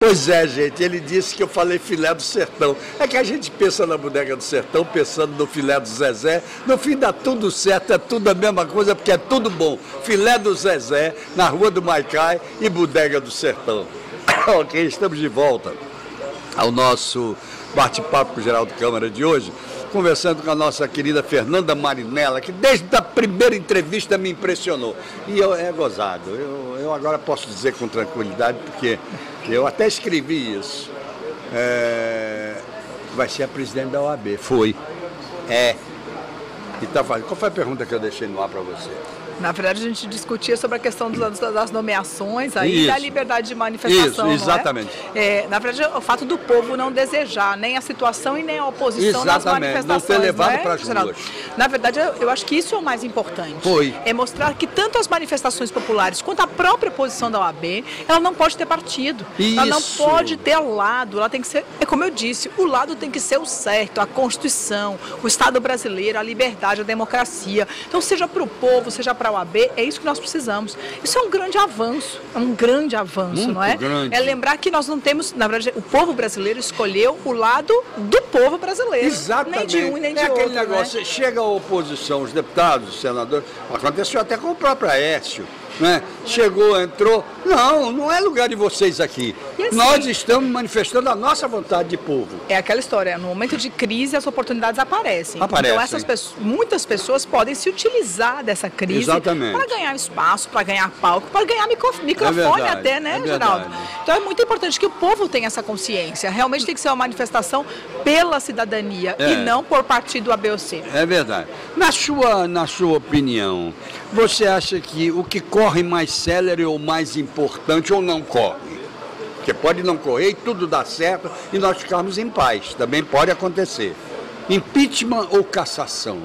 Pois é, gente, ele disse que eu falei filé do sertão. É que a gente pensa na bodega do sertão, pensando no filé do Zezé. No fim dá tudo certo, é tudo a mesma coisa, porque é tudo bom. Filé do Zezé, na Rua do Maicai e bodega do sertão. Ok, estamos de volta ao nosso bate-papo com o Geraldo Câmara de hoje, conversando com a nossa querida Fernanda Marinella, que desde a primeira entrevista me impressionou. E é gozado, eu agora posso dizer com tranquilidade, porque eu até escrevi isso. Vai ser a presidente da OAB. Foi. E tá fazendo. Qual foi a pergunta que eu deixei no ar para você? Na verdade, a gente discutia sobre a questão das nomeações aí, da liberdade de manifestação. Isso, exatamente. Na verdade, o fato do povo não desejar nem a situação e nem a oposição nas manifestações. Não ser levado para as ruas. Na verdade, eu acho que isso é o mais importante. Foi. É mostrar que tanto as manifestações populares quanto a própria posição da OAB, ela não pode ter partido. Isso. Ela não pode ter lado. Ela tem que ser, como eu disse, o lado tem que ser o certo, a Constituição, o Estado brasileiro, a liberdade, a democracia. Então, seja para o povo, seja para a OAB, é isso que nós precisamos. Isso é um grande avanço, Muito não é? Grande. É lembrar que nós não temos, na verdade, o povo brasileiro escolheu o lado do povo brasileiro. Exatamente. Nem de um e nem de outro. Aquele negócio, né? Chega a oposição, os deputados, os senadores, aconteceu até com o próprio Aécio. Né? Chegou, entrou. Não é lugar de vocês aqui. Assim, nós estamos manifestando a nossa vontade de povo. É aquela história, no momento de crise as oportunidades aparecem. Então muitas pessoas podem se utilizar dessa crise para ganhar espaço, para ganhar palco, para ganhar microfone até, né, Geraldo? Então é muito importante que o povo tenha essa consciência. Realmente tem que ser uma manifestação pela cidadania e não por partido A, B ou C. É verdade. Na sua opinião, você acha que o que corre mais célere ou mais importante ou não corre? Porque pode não correr e tudo dá certo e nós ficarmos em paz. Também pode acontecer. Impeachment ou cassação?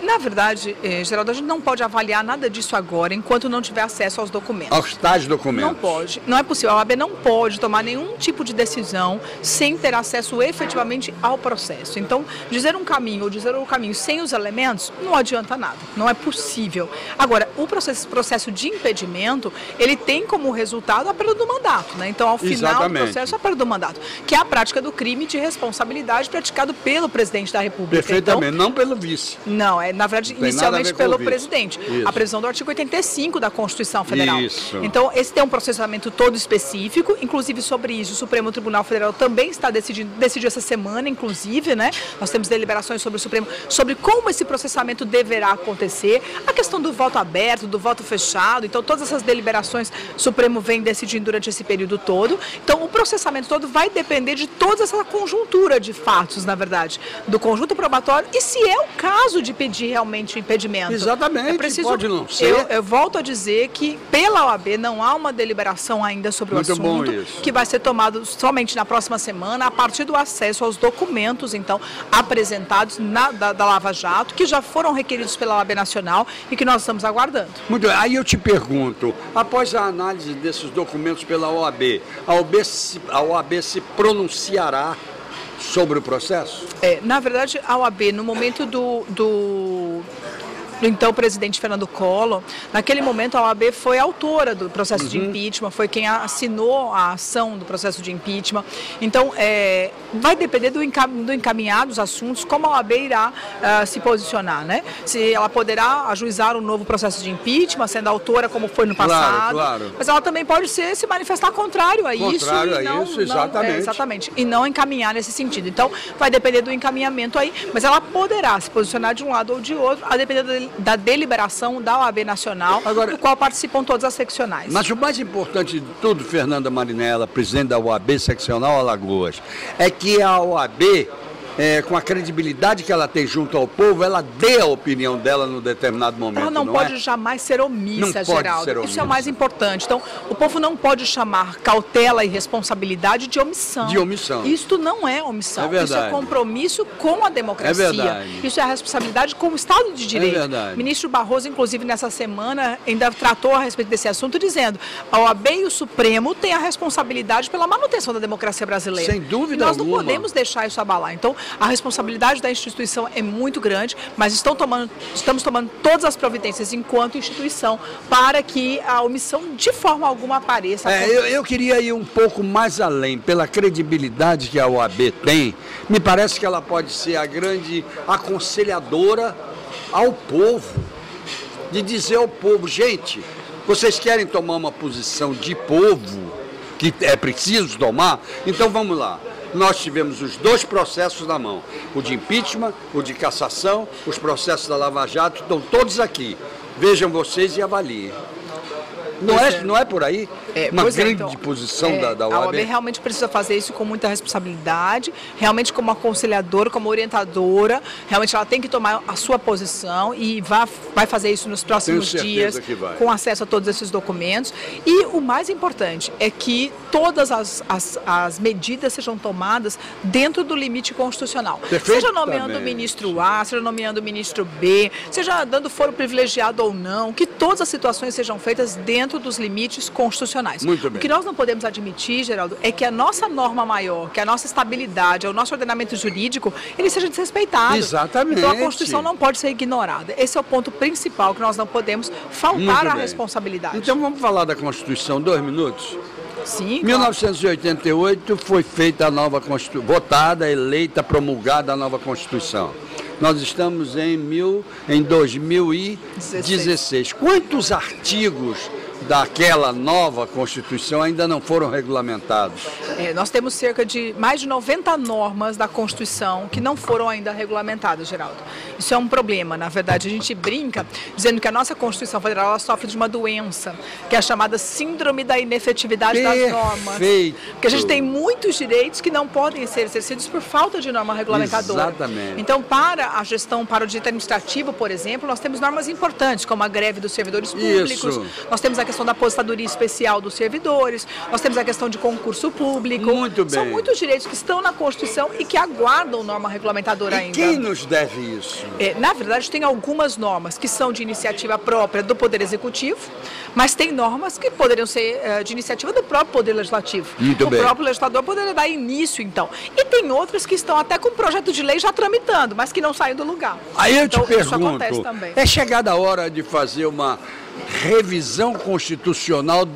Na verdade, Geraldo, a gente não pode avaliar nada disso agora enquanto não tiver acesso aos documentos. Aos tais documentos? Não pode. Não é possível. A OAB não pode tomar nenhum tipo de decisão sem ter acesso efetivamente ao processo. Então, dizer um caminho ou dizer outro caminho sem os elementos não adianta nada. Não é possível. Agora, o processo de impedimento, ele tem como resultado a perda do mandato, né? Então, ao final do processo, a perda do mandato, que é a prática do crime de responsabilidade praticado pelo presidente da República. Perfeitamente, então, não pelo vice. Não, na verdade, inicialmente pelo presidente. Isso. A previsão do artigo 85 da Constituição Federal. Isso. Então, esse tem um processamento todo específico, inclusive sobre isso o Supremo Tribunal Federal também está decidiu essa semana, inclusive, né? Nós temos deliberações sobre o Supremo, sobre como esse processamento deverá acontecer, a questão do voto aberto, do voto fechado, então todas essas deliberações o Supremo vem decidindo durante esse período todo. Então, o processamento todo vai depender de toda essa conjuntura de fatos, na verdade, do conjunto probatório e se é o caso de pedir realmente o impedimento. Exatamente, pode não ser. Eu volto a dizer que pela OAB não há uma deliberação ainda sobre o assunto, que vai ser tomado somente na próxima semana, a partir do acesso aos documentos, então, apresentados da Lava Jato, que já foram requeridos pela OAB Nacional e que nós estamos aguardando. Muito bem. Aí eu te pergunto, após a análise desses documentos pela OAB, a OAB se pronunciará sobre o processo? Na verdade, a OAB, no momento do então presidente Fernando Collor, naquele momento a OAB foi autora do processo de impeachment, foi quem assinou a ação do processo de impeachment. Então, vai depender do encaminhar dos assuntos, como a OAB irá se posicionar, né? Se ela poderá ajuizar um novo processo de impeachment, sendo autora como foi no passado, claro. Mas ela também pode se manifestar contrário a isso. Exatamente. E não encaminhar nesse sentido. Então, vai depender do encaminhamento aí, mas ela poderá se posicionar de um lado ou de outro, a depender da deliberação da OAB Nacional, do qual participam todas as seccionais. Mas o mais importante de tudo, Fernanda Marinella, presidente da OAB Seccional Alagoas, é que a OAB, com a credibilidade que ela tem junto ao povo, ela dê a opinião dela num determinado momento. Ela não pode jamais ser omissa, Geraldo. Isso é o mais importante. Então, o povo não pode chamar cautela e responsabilidade de omissão. Isto não é omissão. Isso é compromisso com a democracia. Isso é a responsabilidade com o Estado de Direito. O ministro Barroso, inclusive, nessa semana, ainda tratou a respeito desse assunto, dizendo a OAB e o Supremo têm a responsabilidade pela manutenção da democracia brasileira. Sem dúvida alguma. Nós não alguma. podemos deixar isso abalar. Então, a responsabilidade da instituição é muito grande, mas estamos tomando todas as providências enquanto instituição para que a omissão de forma alguma apareça. Eu queria ir um pouco mais além, pela credibilidade que a OAB tem, me parece que ela pode ser a grande aconselhadora ao povo, de dizer ao povo, gente, vocês querem tomar uma posição de povo, que é preciso tomar? Então vamos lá. Nós tivemos os 2 processos na mão, o de impeachment, o de cassação, os processos da Lava Jato, estão todos aqui. Vejam vocês e avaliem. Não é por aí uma grande posição da OAB? A OAB realmente precisa fazer isso com muita responsabilidade, realmente como aconselhadora, como orientadora, realmente ela tem que tomar a sua posição e vai fazer isso nos próximos dias, com acesso a todos esses documentos. E o mais importante é que todas as medidas sejam tomadas dentro do limite constitucional. Seja nomeando o ministro A, seja nomeando o ministro B, seja dando foro privilegiado ou não, que todas as situações sejam feitas dentro dos limites constitucionais. Muito bem. O que nós não podemos admitir, Geraldo, é que a nossa norma maior, que a nossa estabilidade, o nosso ordenamento jurídico, ele seja desrespeitado. Exatamente. Então a Constituição não pode ser ignorada. Esse é o ponto principal, que nós não podemos faltar à responsabilidade. Então vamos falar da Constituição, 2 minutos? Sim. Em 1988 foi feita a nova Constituição, votada, eleita, promulgada a nova Constituição. Nós estamos em 2016. Quantos artigos daquela nova Constituição ainda não foram regulamentados? Nós temos cerca de mais de 90 normas da Constituição que não foram ainda regulamentadas, Geraldo. Isso é um problema. Na verdade, a gente brinca dizendo que a nossa Constituição Federal ela sofre de uma doença, que é a chamada síndrome da inefetividade das normas. Porque a gente tem muitos direitos que não podem ser exercidos por falta de norma regulamentadora. Exatamente. Então, para a gestão, para o direito administrativo, por exemplo, nós temos normas importantes, como a greve dos servidores públicos, nós temos a questão da aposentadoria especial dos servidores, nós temos a questão de concurso público. Muito bem. São muitos direitos que estão na Constituição e que aguardam norma regulamentadora ainda. Quem nos deve isso? Na verdade, tem algumas normas que são de iniciativa própria do Poder Executivo, mas tem normas que poderiam ser de iniciativa do próprio Poder Legislativo. Muito bem. O próprio legislador poderia dar início, então. E tem outras que estão até com projeto de lei já tramitando, mas que não saem do lugar. Aí eu te pergunto, isso acontece também. É chegada a hora de fazer uma revisão constitucional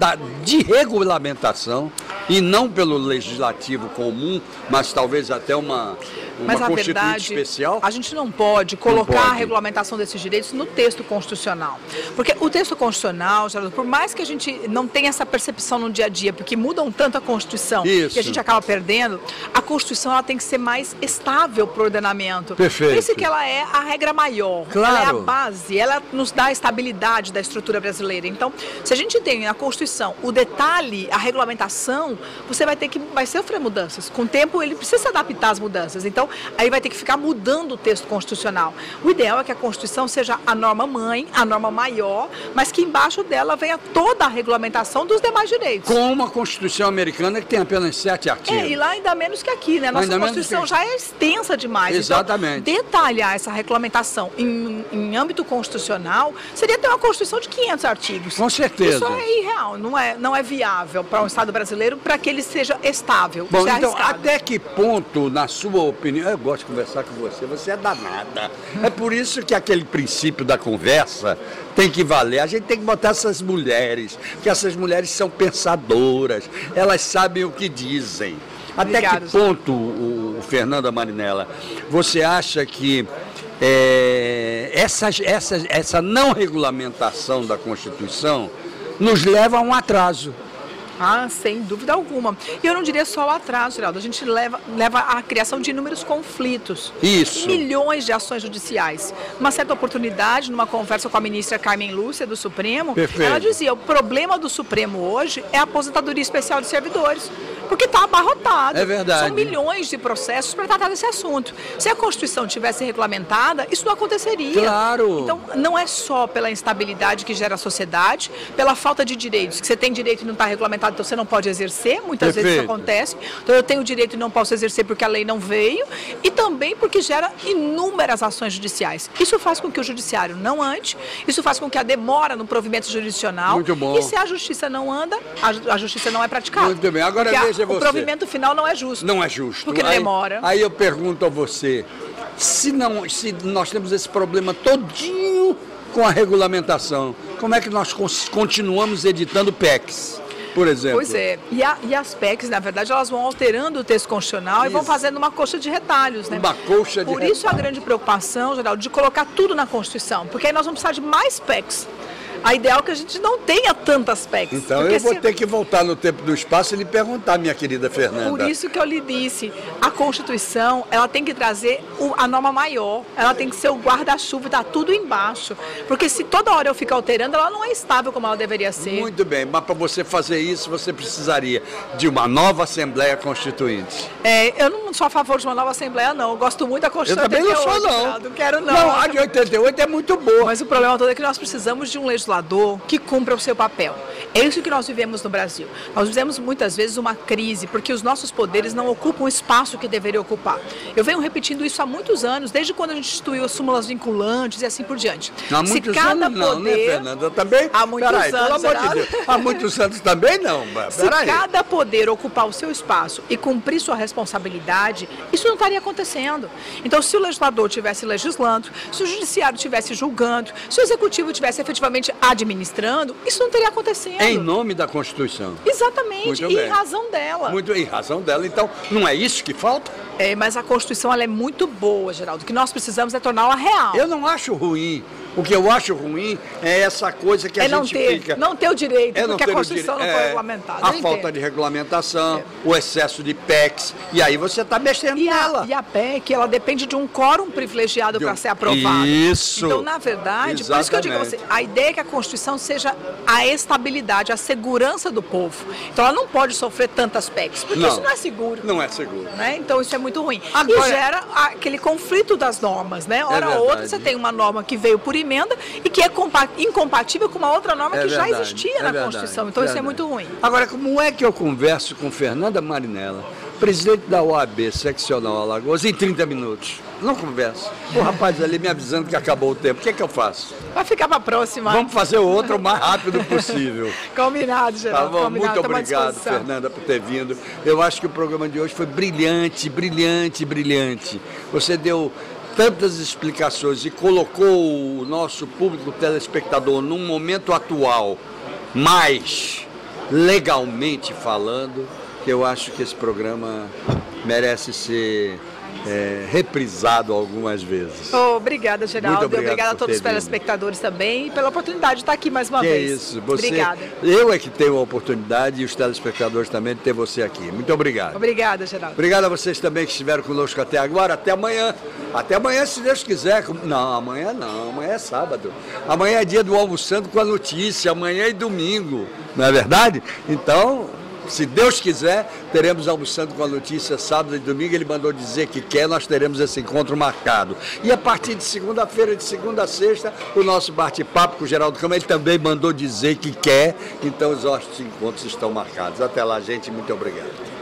de regulamentação, e não pelo legislativo comum, mas talvez até uma constituinte verdade, especial? A gente não pode colocar a regulamentação desses direitos no texto constitucional. Porque o texto constitucional, Geraldo, por mais que a gente não tenha essa percepção no dia a dia, porque mudam tanto a Constituição que a gente acaba perdendo, a Constituição ela tem que ser mais estável para o ordenamento. Perfeito. Por isso que ela é a regra maior, claro. Ela é a base, ela nos dá a estabilidade da estrutura brasileira. Então, se a gente tem na Constituição o detalhe, a regulamentação, você vai sofrer mudanças. Com o tempo, ele precisa se adaptar às mudanças. Então, aí vai ter que ficar mudando o texto constitucional. O ideal é que a Constituição seja a norma mãe, a norma maior, mas que embaixo dela venha toda a regulamentação dos demais direitos. Com uma Constituição americana que tem apenas 7 artigos. E lá ainda menos que aqui, né? Nossa Constituição já é extensa demais. Exatamente. Então, detalhar essa regulamentação em âmbito constitucional seria ter uma Constituição de 500 artigos. Com certeza. Isso é irreal, não é viável para um Estado brasileiro para que ele seja estável. Bom, então, até que ponto, na sua opinião, eu gosto de conversar com você é danada. É por isso que aquele princípio da conversa tem que valer. A gente tem que botar essas mulheres, porque essas mulheres são pensadoras, elas sabem o que dizem. Até que ponto, o Fernanda Marinella, você acha que essa não regulamentação da Constituição nos leva a um atraso? Sem dúvida alguma. E eu não diria só o atraso, Geraldo. A gente leva à criação de inúmeros conflitos. Isso. Milhões de ações judiciais. Uma certa oportunidade, numa conversa com a ministra Carmen Lúcia, do Supremo, ela dizia, o problema do Supremo hoje é a aposentadoria especial de servidores. Porque está abarrotado. É verdade. São milhões de processos para tratar desse assunto. Se a Constituição tivesse regulamentada, isso não aconteceria. Claro. Então, não é só pela instabilidade que gera a sociedade, pela falta de direitos, que você tem direito e não está regulamentado, então você não pode exercer, muitas vezes isso acontece. Então, eu tenho direito e não posso exercer porque a lei não veio, e também porque gera inúmeras ações judiciais. Isso faz com que o judiciário não ande, isso faz com que a demora no provimento jurisdicional. Muito bom. E se a justiça não anda, a justiça não é praticada. Muito bem. Agora, veja você. O provimento final não é justo. Não é justo. Porque demora. Aí eu pergunto a você, se nós temos esse problema todinho com a regulamentação, como é que nós continuamos editando PECs, por exemplo? Pois é. E as PECs, na verdade, elas vão alterando o texto constitucional e vão fazendo uma coxa de retalhos, né? Uma coxa de retalhos. Por isso a grande preocupação, Geraldo, de colocar tudo na Constituição, porque aí nós vamos precisar de mais PECs. A ideal é que a gente não tenha tantas PECs. Então eu vou ter que voltar no tempo do espaço e lhe perguntar, minha querida Fernanda. Por isso que eu lhe disse, a Constituição, ela tem que trazer a norma maior, ela tem que ser o guarda-chuva, tá tudo embaixo. Porque se toda hora eu ficar alterando, ela não é estável como ela deveria ser. Muito bem, mas para você fazer isso, você precisaria de uma nova Assembleia Constituinte. Eu não sou a favor de uma nova Assembleia, não. Eu gosto muito da Constituição. Eu também não sou, não. Não quero, não. Não, a de 88 é muito boa. Mas o problema todo é que nós precisamos de um legislador que cumpra o seu papel. É isso que nós vivemos no Brasil. Nós vivemos muitas vezes uma crise, porque os nossos poderes não ocupam o espaço que deveriam ocupar. Eu venho repetindo isso há muitos anos, desde quando a gente instituiu as súmulas vinculantes e assim por diante. Há muitos anos não, né, Fernanda? Também? Há muitos anos, pelo amor de Deus. Há muitos anos também não. Se cada poder ocupar o seu espaço e cumprir sua responsabilidade, isso não estaria acontecendo. Então, se o legislador estivesse legislando, se o judiciário estivesse julgando, se o executivo estivesse efetivamente administrando, isso não teria acontecendo. Em nome da Constituição. Exatamente, e em razão dela. Em razão dela. Então, não é isso que falta? Mas a Constituição ela é muito boa, Geraldo. O que nós precisamos é torná-la real. Eu não acho ruim. O que eu acho ruim é essa coisa que a gente fica... Não ter o direito, porque a Constituição não foi regulamentada. A falta de regulamentação, o excesso de PECs, e aí você está mexendo nela. E a PEC, ela depende de um quórum privilegiado para ser aprovada. Isso. Então, na verdade, por isso que eu digo a você, a ideia é que a Constituição seja a estabilidade, a segurança do povo. Então, ela não pode sofrer tantas PECs, porque isso não é seguro. Não é seguro. Né? Então, isso é muito ruim. Agora, e gera aquele conflito das normas, né? Hora ou outra, você tem uma norma que veio por emenda e que é incompatível com uma outra norma que já existia na Constituição. Então, isso é muito ruim. Agora, como é que eu converso com Fernanda Marinella, presidente da OAB Seccional Alagoas, em 30 minutos? Não converso. O rapaz ali me avisando que acabou o tempo. O que é que eu faço? Vai ficar para a próxima. Vamos fazer o outro o mais rápido possível. Combinado, Geraldo. Tá bom, combinado, muito obrigado, Fernanda, por ter vindo. Eu acho que o programa de hoje foi brilhante, brilhante, brilhante. Você deu tantas explicações e colocou o nosso público telespectador num momento atual, mais legalmente falando, que eu acho que esse programa merece ser reprisado algumas vezes. Obrigada, Geraldo. Muito obrigada a todos os telespectadores também e pela oportunidade de estar aqui mais uma vez. É isso. Você, obrigada. Eu é que tenho a oportunidade e os telespectadores também de ter você aqui. Muito obrigado. Obrigada, Geraldo. Obrigado a vocês também que estiveram conosco até agora. Até amanhã. Até amanhã, se Deus quiser. Não, amanhã não. Amanhã é sábado. Amanhã é dia do Almoçando com a Notícia. Amanhã é domingo. Não é verdade? Então, se Deus quiser, teremos Almoçando com a Notícia sábado e domingo. Ele mandou dizer que quer, nós teremos esse encontro marcado. E a partir de segunda-feira, de segunda a sexta, o nosso bate-papo com o Geraldo Câmara, ele também mandou dizer que quer. Então os nossos encontros estão marcados. Até lá, gente. Muito obrigado.